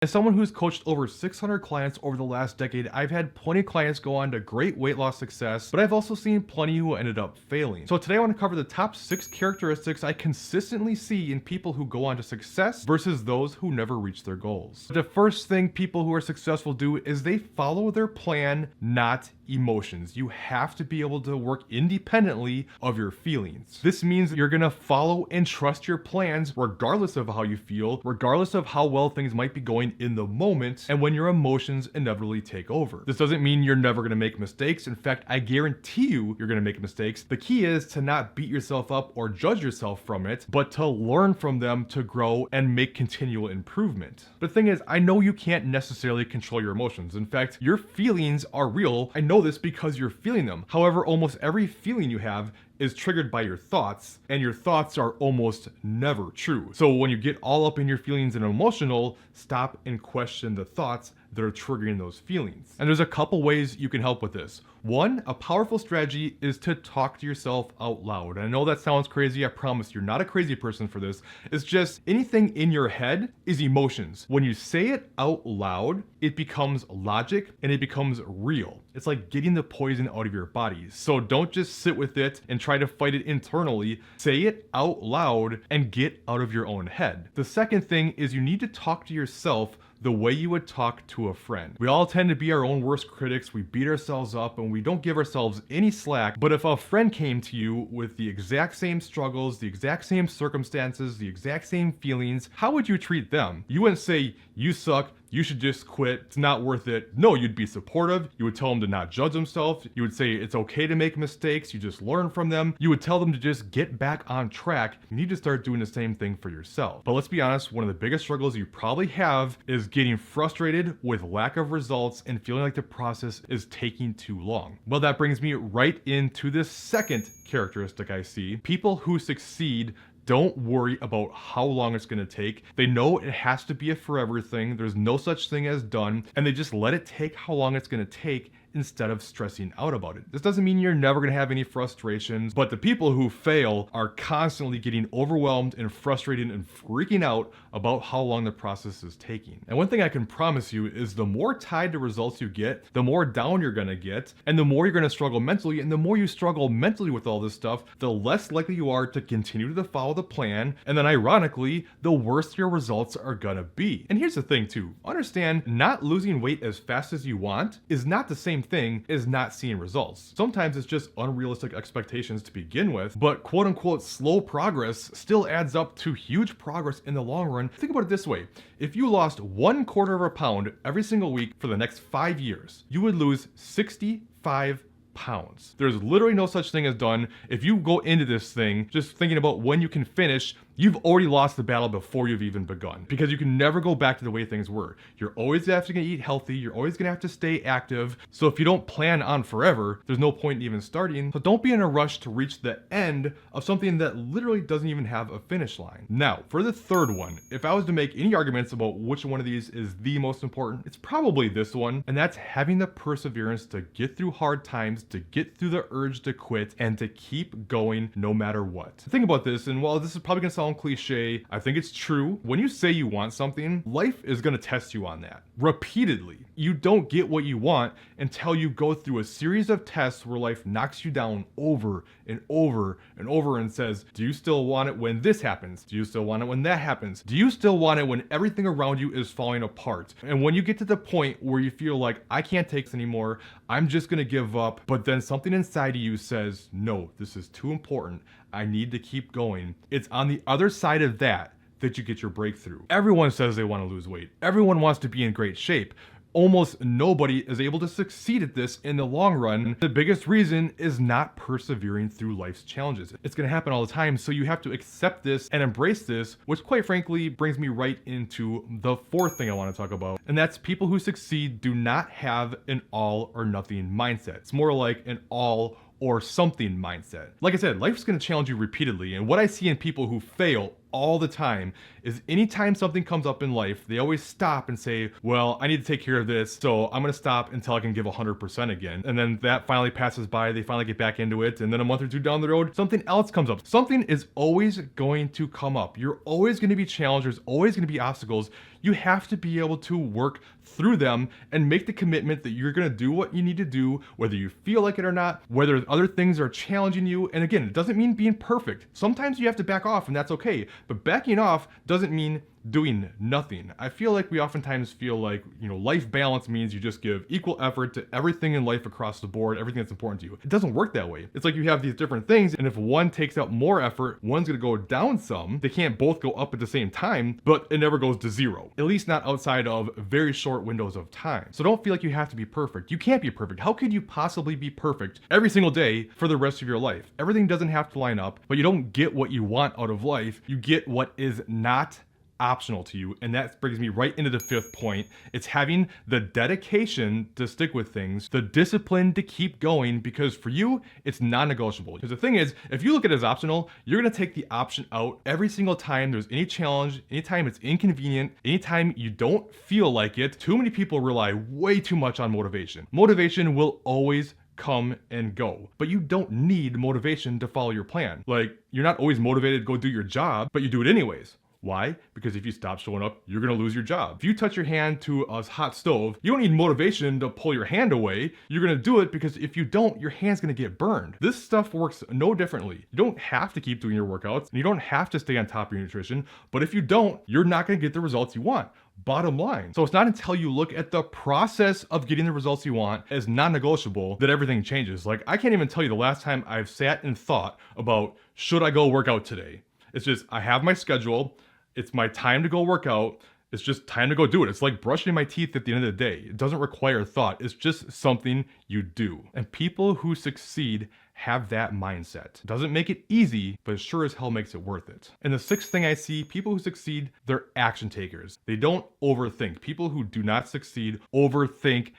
As someone who's coached over 600 clients over the last decade, I've had plenty of clients go on to great weight loss success, but I've also seen plenty who ended up failing. So today I want to cover the top 6 characteristics I consistently see in people who go on to success versus those who never reach their goals. The first thing people who are successful do is they follow their plan, not emotions. You have to be able to work independently of your feelings. This means you're gonna follow and trust your plans regardless of how you feel, regardless of how well things might be going in the moment, and when your emotions inevitably take over. This doesn't mean you're never gonna make mistakes. In fact, I guarantee you're gonna make mistakes. The key is to not beat yourself up or judge yourself from it, but to learn from them, to grow and make continual improvement. The thing is, I know you can't necessarily control your emotions. In fact, your feelings are real. I know this because you're feeling them. However, almost every feeling you have is triggered by your thoughts, and your thoughts are almost never true. So when you get all up in your feelings and emotional, stop and question the thoughts that are triggering those feelings. And there's a couple ways you can help with this. One, a powerful strategy is to talk to yourself out loud. And I know that sounds crazy. I promise you're not a crazy person for this. It's just anything in your head is emotions. When you say it out loud, it becomes logic and it becomes real. It's like getting the poison out of your body. So don't just sit with it and try to fight it internally. Say it out loud and get out of your own head. The second thing is you need to talk to yourself the way you would talk to a friend. We all tend to be our own worst critics. We beat ourselves up and we don't give ourselves any slack. But if a friend came to you with the exact same struggles, the exact same circumstances, the exact same feelings, how would you treat them? You wouldn't say, "You suck, you should just quit, it's not worth it." No, you'd be supportive. You would tell them to not judge themselves. You would say it's okay to make mistakes. You just learn from them. You would tell them to just get back on track. You need to start doing the same thing for yourself. But let's be honest, one of the biggest struggles you probably have is getting frustrated with lack of results and feeling like the process is taking too long. Well, that brings me right into this second characteristic I see. People who succeed don't worry about how long it's going to take. They know it has to be a forever thing. There's no such thing as done, and they just let it take how long it's going to take instead of stressing out about it. This doesn't mean you're never going to have any frustrations, but the people who fail are constantly getting overwhelmed and frustrated and freaking out about how long the process is taking. And one thing I can promise you is the more tied to results you get, the more down you're going to get, and the more you're going to struggle mentally. And the more you struggle mentally with all this stuff, the less likely you are to continue to follow the plan. And then ironically, the worse your results are going to be. And here's the thing too, understand not losing weight as fast as you want is not the same thing as not seeing results. Sometimes it's just unrealistic expectations to begin with, but quote unquote slow progress still adds up to huge progress in the long run. Think about it this way. If you lost 1/4 of a pound every single week for the next 5 years, you would lose 65 pounds. There's literally no such thing as done. If you go into this thing just thinking about when you can finish, you've already lost the battle before you've even begun, because you can never go back to the way things were. You're always having to eat healthy. You're always going to have to stay active. So if you don't plan on forever, there's no point in even starting. So don't be in a rush to reach the end of something that literally doesn't even have a finish line. Now, for the third one, if I was to make any arguments about which one of these is the most important, it's probably this one, and that's having the perseverance to get through hard times, to get through the urge to quit, and to keep going no matter what. Think about this, and while this is probably going to sound cliche, I think it's true. When you say you want something, life is going to test you on that repeatedly. You don't get what you want until you go through a series of tests where life knocks you down over and over and over and says, do you still want it when this happens? Do you still want it when that happens? Do you still want it when everything around you is falling apart? And when you get to the point where you feel like, I can't take this anymore, I'm just going to give up, but then something inside of you says, no, this is too important. I need to keep going. It's on the other side of that you get your breakthrough. Everyone says they want to lose weight. Everyone wants to be in great shape. Almost nobody is able to succeed at this in the long run. The biggest reason is not persevering through life's challenges. It's going to happen all the time, so you have to accept this and embrace this, which quite frankly brings me right into the fourth thing I want to talk about, and that's people who succeed do not have an all or nothing mindset. It's more like an all or something mindset. Like I said, life's going to challenge you repeatedly, and what I see in people who fail all the time is anytime something comes up in life, they always stop and say, well, I need to take care of this, so I'm gonna stop until I can give 100% again. And then that finally passes by, they finally get back into it, and then a month or two down the road, something else comes up. Something is always going to come up. You're always gonna be challenged, there's always gonna be obstacles. You have to be able to work through them and make the commitment that you're gonna do what you need to do, whether you feel like it or not, whether other things are challenging you. And again, it doesn't mean being perfect. Sometimes you have to back off and that's okay, but backing off doesn't mean doing nothing. I feel like we oftentimes feel like, life balance means you just give equal effort to everything in life across the board, everything that's important to you. It doesn't work that way. It's like you have these different things, and if one takes out more effort, one's gonna go down some. They can't both go up at the same time, but it never goes to zero. At least not outside of very short windows of time. So don't feel like you have to be perfect. You can't be perfect. How could you possibly be perfect every single day for the rest of your life? Everything doesn't have to line up, but you don't get what you want out of life. You get what is not optional to you. And that brings me right into the fifth point. It's having the dedication to stick with things, the discipline to keep going, because for you, it's non-negotiable. Because the thing is, if you look at it as optional, you're gonna take the option out every single time there's any challenge, anytime it's inconvenient, anytime you don't feel like it. Too many people rely way too much on motivation. Motivation will always come and go, but you don't need motivation to follow your plan. Like, you're not always motivated to go do your job, but you do it anyways. Why? Because if you stop showing up, you're gonna lose your job. If you touch your hand to a hot stove, you don't need motivation to pull your hand away. You're gonna do it because if you don't, your hand's gonna get burned. This stuff works no differently. You don't have to keep doing your workouts, and you don't have to stay on top of your nutrition, but if you don't, you're not gonna get the results you want. Bottom line. So it's not until you look at the process of getting the results you want as non-negotiable that everything changes. Like, I can't even tell you the last time I've sat and thought about, should I go work out today? It's just, I have my schedule. It's my time to go work out. It's just time to go do it. It's like brushing my teeth at the end of the day. It doesn't require thought. It's just something you do. And people who succeed have that mindset. It doesn't make it easy, but it sure as hell makes it worth it. And the sixth thing I see, people who succeed, they're action takers. They don't overthink. People who do not succeed overthink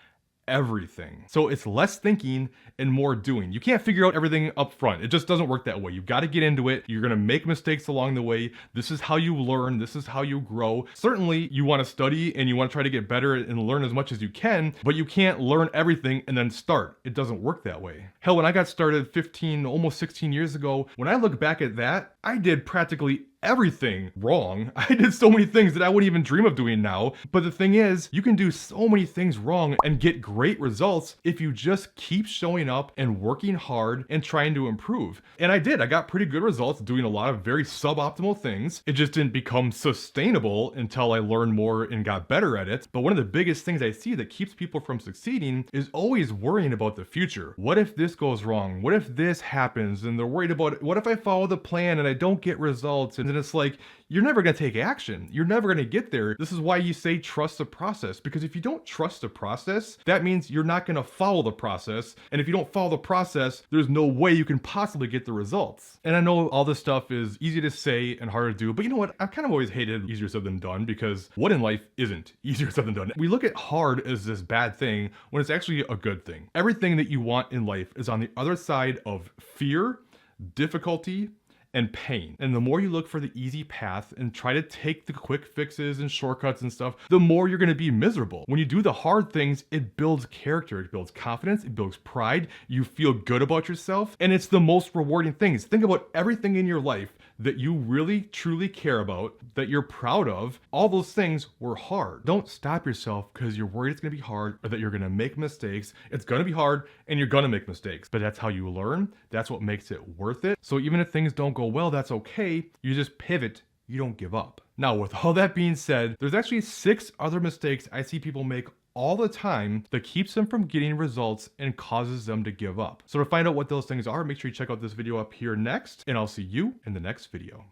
everything. So it's less thinking and more doing. You can't figure out everything up front. It just doesn't work that way. You've got to get into it. You're going to make mistakes along the way. This is how you learn. This is how you grow. Certainly you want to study and you want to try to get better and learn as much as you can, but you can't learn everything and then start. It doesn't work that way. Hell, when I got started 15, almost 16 years ago, when I look back at that, I did practically everything wrong. I did so many things that I wouldn't even dream of doing now. But the thing is, you can do so many things wrong and get great results if you just keep showing up and working hard and trying to improve. And I did. I got pretty good results doing a lot of very suboptimal things. It just didn't become sustainable until I learned more and got better at it. But one of the biggest things I see that keeps people from succeeding is always worrying about the future. What if this goes wrong? What if this happens? And they're worried about, what if I follow the plan and I don't get results? And then it's like, you're never going to take action. You're never going to get there. This is why you say trust the process, because if you don't trust the process, that means you're not going to follow the process. And if you don't follow the process, there's no way you can possibly get the results. And I know all this stuff is easy to say and hard to do, but you know what? I've kind of always hated easier said than done, because what in life isn't easier said than done? We look at hard as this bad thing when it's actually a good thing. Everything that you want in life is on the other side of fear, difficulty, and pain. And the more you look for the easy path and try to take the quick fixes and shortcuts and stuff, the more you're going to be miserable. When you do the hard things, it builds character, it builds confidence, it builds pride, you feel good about yourself, and it's the most rewarding things. Think about everything in your life that you really truly care about, that you're proud of. All those things were hard. Don't stop yourself because you're worried it's gonna be hard or that you're gonna make mistakes. It's gonna be hard and you're gonna make mistakes, but that's how you learn. That's what makes it worth it. So even if things don't go well, that's okay. You just pivot. You don't give up. Now, with all that being said, there's actually 6 other mistakes I see people make all the time that keeps them from getting results and causes them to give up. So to find out what those things are, make sure you check out this video up here next, and I'll see you in the next video.